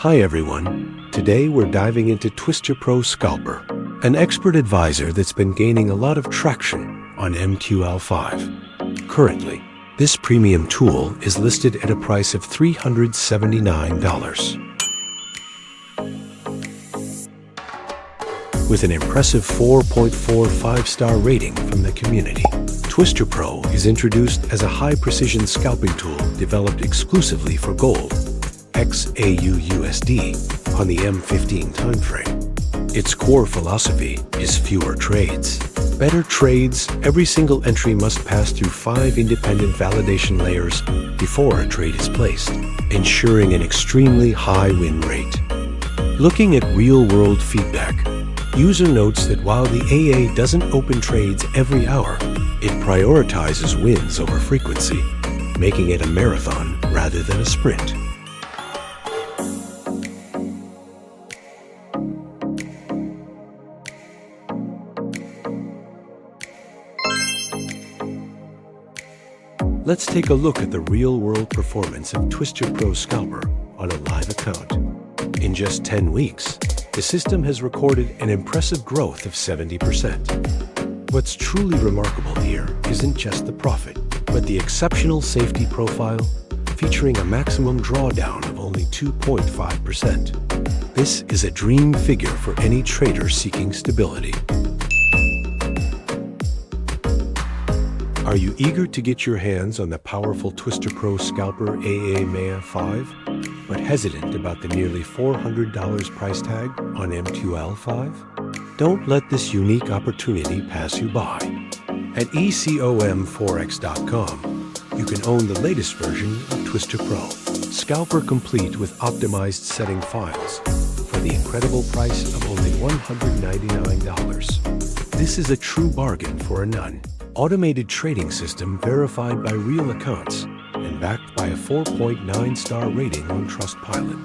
Hi everyone, today we're diving into Twister Pro Scalper, an expert advisor that's been gaining a lot of traction on MQL5. Currently, this premium tool is listed at a price of $379. With an impressive 4.45-star rating from the community, Twister Pro is introduced as a high-precision scalping tool developed exclusively for gold, XAUUSD, on the M15 timeframe. Its core philosophy is fewer trades. Better trades, every single entry must pass through 5 independent validation layers before a trade is placed, ensuring an extremely high win rate. Looking at real-world feedback, user notes that while the AA doesn't open trades every hour, it prioritizes wins over frequency, making it a marathon rather than a sprint. Let's take a look at the real-world performance of Twister Pro Scalper on a live account. In just 10 weeks, the system has recorded an impressive growth of 70%. What's truly remarkable here isn't just the profit, but the exceptional safety profile, featuring a maximum drawdown of only 2.5%. This is a dream figure for any trader seeking stability. Are you eager to get your hands on the powerful Twister Pro Scalper AA Maya 5, but hesitant about the nearly $400 price tag on MQL5? Don't let this unique opportunity pass you by. At ECOM4X.com, you can own the latest version of Twister Pro, Scalper complete with optimized setting files, for the incredible price of only $199. This is a true bargain for a none. Automated trading system verified by real accounts and backed by a 4.9-star rating on Trustpilot.